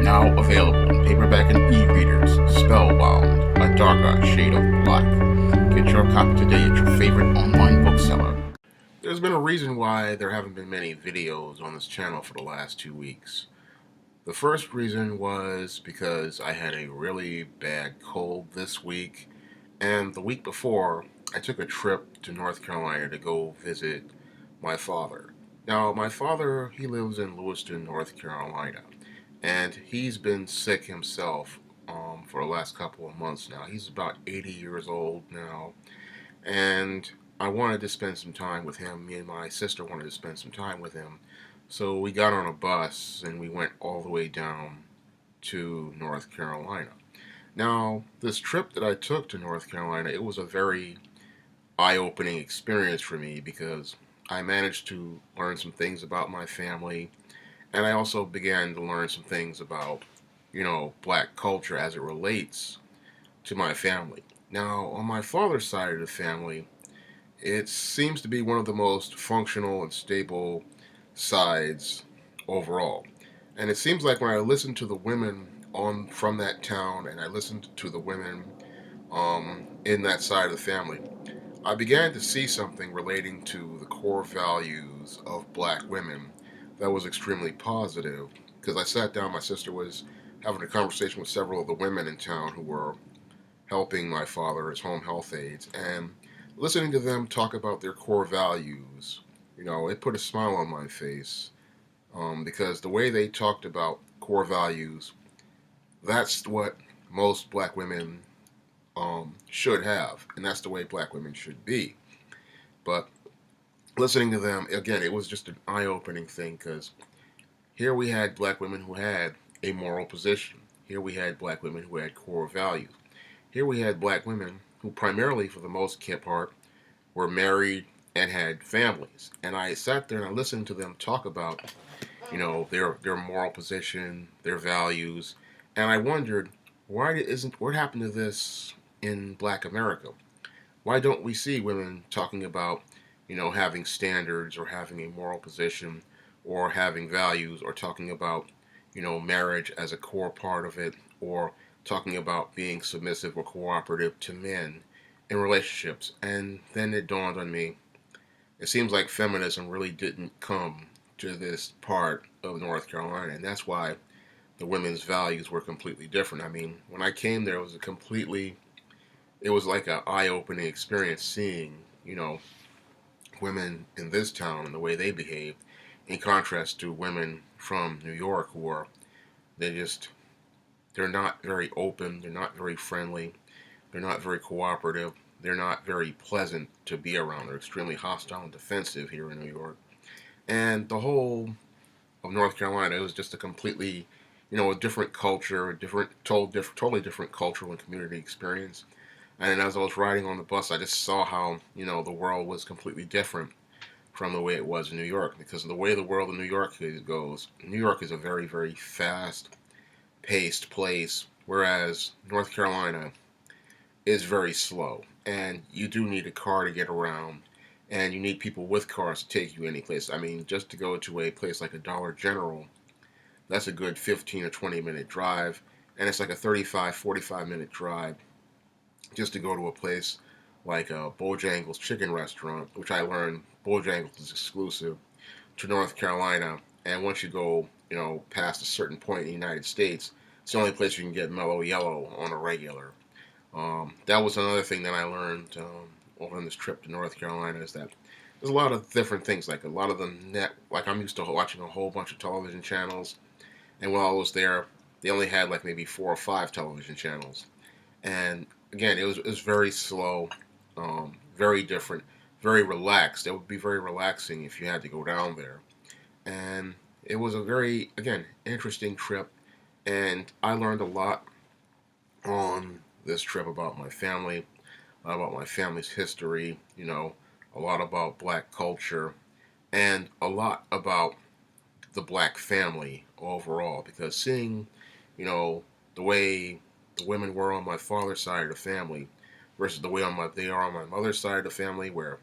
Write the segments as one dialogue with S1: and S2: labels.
S1: now available in paperback and e-readers. Spellbound, a darker shade of black. Get your copy today at your favorite online bookseller. There's been a reason why there haven't been many videos on this channel for the last 2 weeks. The first reason was because I had a really bad cold this week, and the week before, I took a trip to North Carolina to go visit my father. Now, my father, he lives in Lewiston, North Carolina, and he's been sick himself for the last couple of months now. He's about 80 years old now, and I wanted to spend some time with him. Me and my sister wanted to spend some time with him. So we got on a bus and we went all the way down to North Carolina. Now, this trip that I took to North Carolina, it was a very eye-opening experience for me because I managed to learn some things about my family, and I also began to learn some things about, black culture as it relates to my family. Now, on my father's side of the family, it seems to be one of the most functional and stable sides overall. And it seems like when I listened to the women on from that town and I listened to the women in that side of the family, I began to see something relating to the core values of black women that was extremely positive. Because I sat down, my sister was having a conversation with several of the women in town who were helping my father as home health aides, and listening to them talk about their core values, it put a smile on my face because the way they talked about core values, that's what most black women should have, and that's the way black women should be. But listening to them, again, it was just an eye-opening thing because here we had black women who had a moral position. Here we had black women who had core values. Here we had black women who primarily, for the most part, were married and had families. And I sat there and I listened to them talk about, their moral position, their values, and I wondered, what happened to this in Black America? Why don't we see women talking about, having standards or having a moral position or having values or talking about, marriage as a core part of it, or talking about being submissive or cooperative to men in relationships? And then it dawned on me, it seems like feminism really didn't come to this part of North Carolina, and that's why the women's values were completely different. I mean, when I came there, it was like an eye-opening experience seeing, women in this town and the way they behave, in contrast to women from New York who are, they just, they're not very open, they're not very friendly, they're not very cooperative, they're not very pleasant to be around. They're extremely hostile and defensive here in New York. And the whole of North Carolina, it was just a completely, a different culture, totally different cultural and community experience. And as I was riding on the bus, I just saw how, the world was completely different from the way it was in New York. Because of the way the world in New York goes, New York is a very, very fast-paced place, whereas North Carolina is very slow. And you do need a car to get around, and you need people with cars to take you any place. I mean, just to go to a place like a Dollar General, that's a good 15 or 20 minute drive, and it's like a 35, 45-minute drive just to go to a place like a Bojangles chicken restaurant, which I learned Bojangles is exclusive to North Carolina. And once you go, past a certain point in the United States, it's the only place you can get Mellow Yellow on a regular. That was another thing that I learned over on this trip to North Carolina, is that there's a lot of different things, like a lot of the like I'm used to watching a whole bunch of television channels, and while I was there, they only had like maybe 4 or 5 television channels. And again, it was very slow, very different, very relaxed. It would be very relaxing if you had to go down there. And it was a very, again, interesting trip, and I learned a lot on this trip about my family, about my family's history, a lot about black culture, and a lot about the black family overall. Because seeing, the way the women were on my father's side of the family versus the way they are on my mother's side of the family, where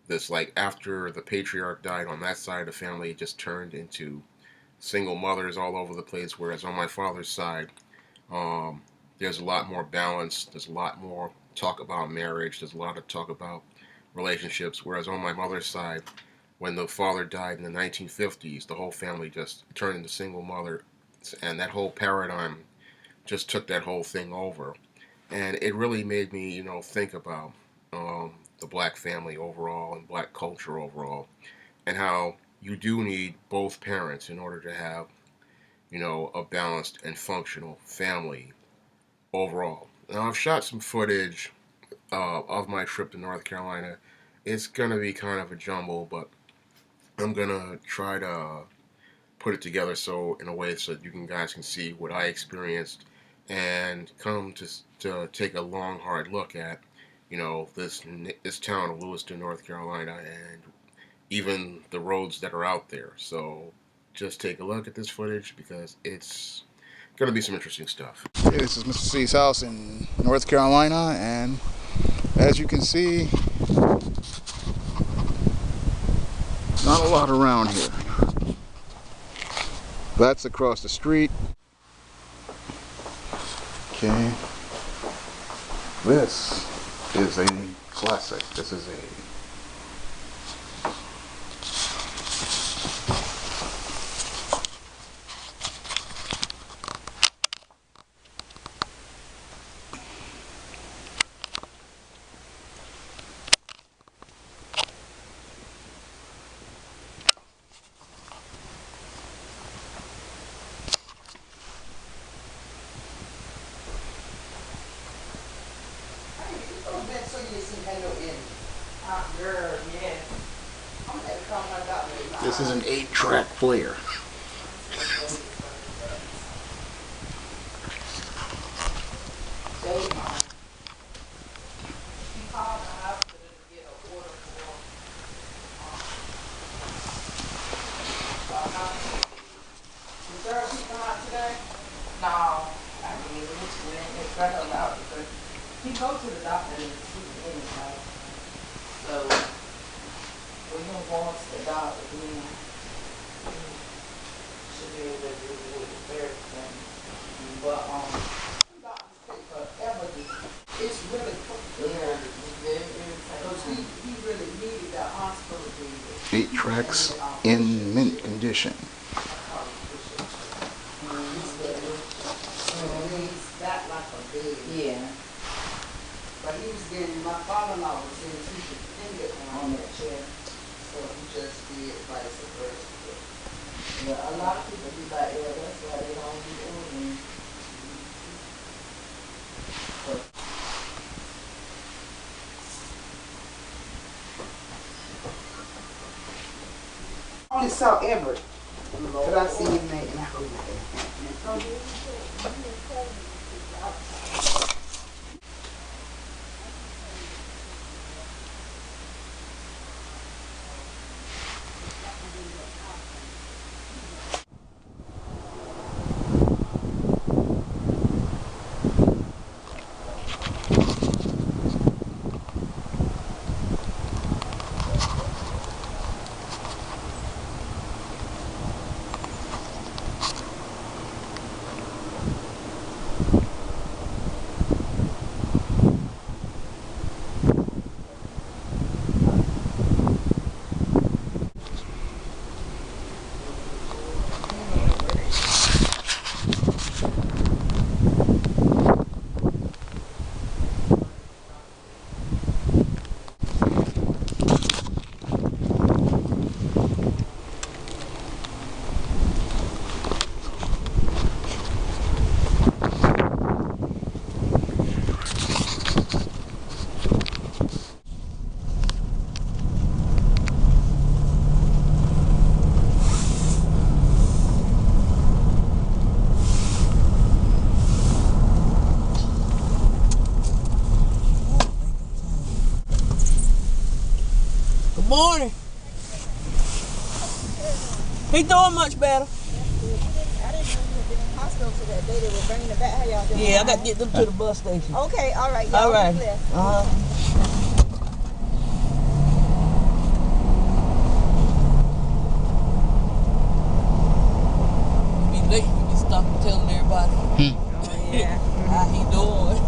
S1: this, like, after the patriarch died on that side of the family, it just turned into single mothers all over the place, whereas on my father's side, there's a lot more balance. There's a lot more talk about marriage. There's a lot of talk about relationships, whereas on my mother's side, when the father died in the 1950s, the whole family just turned into single mother, and that whole paradigm just took that whole thing over. And it really made me, think about the black family overall and black culture overall, and how you do need both parents in order to have, a balanced and functional family overall. Now, I've shot some footage of my trip to North Carolina. It's going to be kind of a jumble, but I'm going to try to put it together so in a way so that guys can see what I experienced and come to take a long, hard look at, this town of Lewiston, North Carolina, and even the roads that are out there. So just take a look at this footage because it's going to be some interesting stuff.
S2: Hey, this is Mr. C's house in North Carolina, and as you can see, not a lot around here. That's across the street. Okay. This is a classic. This is a This is an 8-track player.
S3: He go to the doctor and see anything. So when him going to the doctor, then should be able to do it with the therapy thing. But doctors take forever to, it's really complicated. Because he really needed that hospital to
S2: 8 tracks in mint condition.
S3: Yeah. But he was getting, my father-in-law was saying he could finger on that chair, so he just did vice versa. Yeah, a lot of people be like, yeah, that's why they don't be doing it. I only saw Everett, but I see his name. Morning. He doing much better.
S4: I didn't know you had been in the hospital till that day. They were bringing it back. How y'all doing?
S3: Yeah, I got to get them to the bus station.
S4: Okay, all right.
S3: All right.
S5: telling everybody
S4: Oh, yeah.
S5: how he doing.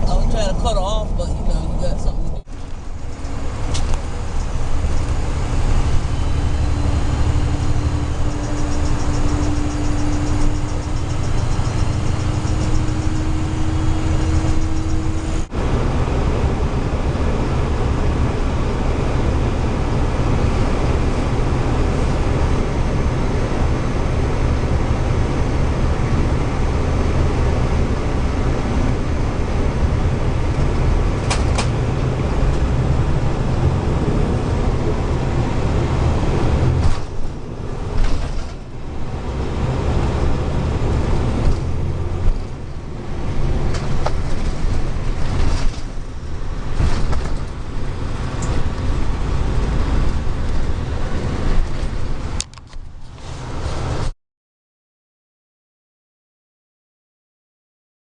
S5: I was trying to cut her off, but you know, you got something